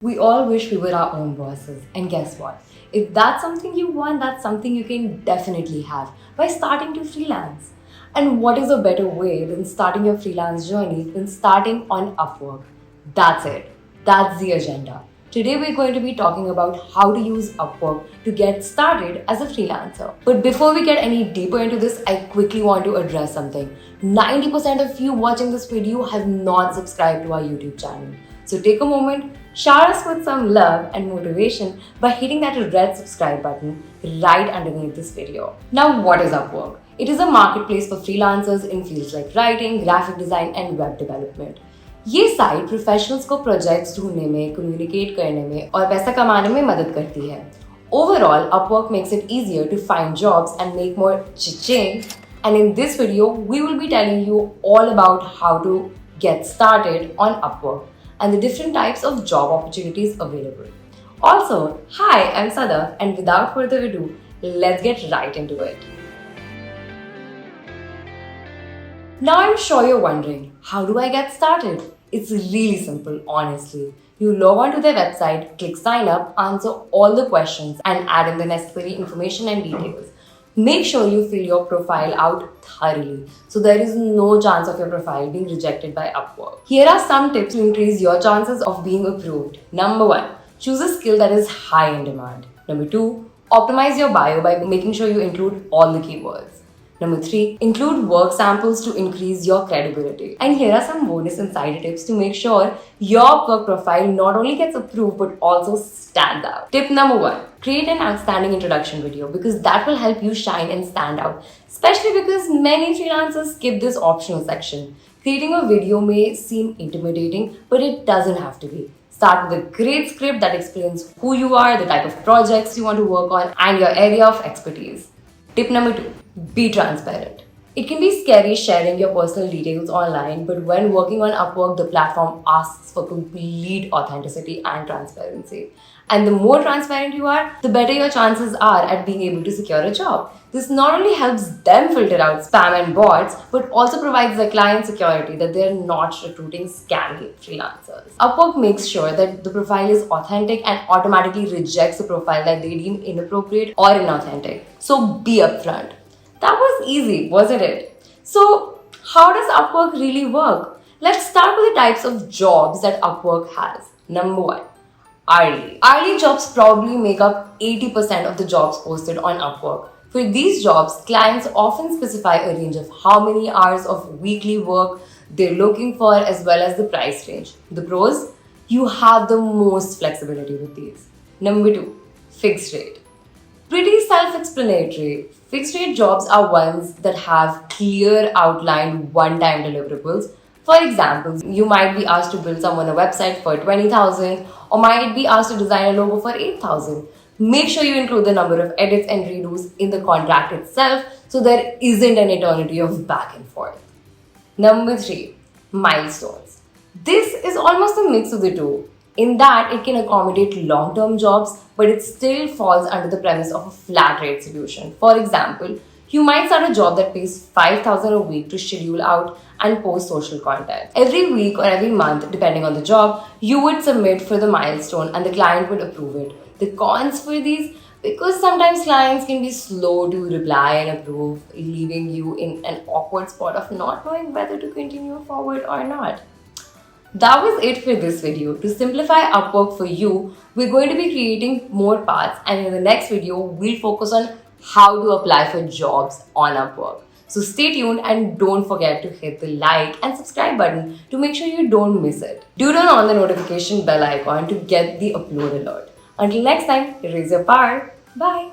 We all wish we were our own bosses. And guess what? If that's something you want, that's something you can definitely have by starting to freelance. And what is a better way than starting your freelance journey than starting on Upwork? That's it. That's the agenda. Today we're going to be talking about how to use Upwork to get started as a freelancer. But before we get any deeper into this, I quickly want to address something. 90% of you watching this video have not subscribed to our YouTube channel. So take a moment, shower us with some love and motivation by hitting that red subscribe button right underneath this video. Now, what is Upwork? It is a marketplace for freelancers in fields like writing, graphic design and web development. ये site professionals को projects ढूंढने में, communicate करने में और पैसा कमाने में मदद करती है. Overall, Upwork makes it easier to find jobs and make more cha-ching. And in this video, we will be telling you all about how to get started on Upwork and the different types of job opportunities available. Also, hi, I'm Sada, and without further ado, let's get right into it. Now I'm sure you're wondering, how do I get started? It's really simple, honestly. You log on to their website, click sign up, answer all the questions and add in the necessary information and details. Make sure you fill your profile out thoroughly so there is no chance of your profile being rejected by Upwork. Here are some tips to increase your chances of being approved. Number 1, choose a skill that is high in demand. Number 2, optimize your bio by making sure you include all the keywords. Number 3, include work samples to increase your credibility. And here are some bonus insider tips to make sure your work profile not only gets approved but also stands out. Tip number 1, create an outstanding introduction video because that will help you shine and stand out, especially because many freelancers skip this optional section. Creating a video may seem intimidating, but it doesn't have to be. Start with a great script that explains who you are, the type of projects you want to work on, and your area of expertise. Tip number 2, be transparent. It can be scary sharing your personal details online, but when working on Upwork, the platform asks for complete authenticity and transparency. And the more transparent you are, the better your chances are at being able to secure a job. This not only helps them filter out spam and bots, but also provides the client security that they're not recruiting scammy freelancers. Upwork makes sure that the profile is authentic and automatically rejects a profile that they deem inappropriate or inauthentic. So be upfront. That was easy, wasn't it? So how does Upwork really work? Let's start with the types of jobs that Upwork has. Number 1, hourly. Hourly jobs probably make up 80% of the jobs posted on Upwork. For these jobs, clients often specify a range of how many hours of weekly work they're looking for as well as the price range. The pros? You have the most flexibility with these. Number 2, fixed rate. Pretty self-explanatory. Fixed rate jobs are ones that have clear outlined one-time deliverables. For example, you might be asked to build someone a website for $20,000 or might be asked to design a logo for $8,000. Make sure you include the number of edits and redos in the contract itself so there isn't an eternity of back and forth. Number 3, milestones. This is almost a mix of the two, in that it can accommodate long-term jobs, but it still falls under the premise of a flat rate solution. For example, you might start a job that pays $5,000 a week to schedule out and post social content. Every week or every month, depending on the job, you would submit for the milestone and the client would approve it. The cons for these, because sometimes clients can be slow to reply and approve, leaving you in an awkward spot of not knowing whether to continue forward or not. That was it for this video. To simplify Upwork for you, we're going to be creating more parts, and in the next video, we'll focus on how to apply for jobs on Upwork. So stay tuned and don't forget to hit the like and subscribe button to make sure you don't miss it. Do turn on the notification bell icon to get the upload alert. Until next time, raise your power. Bye.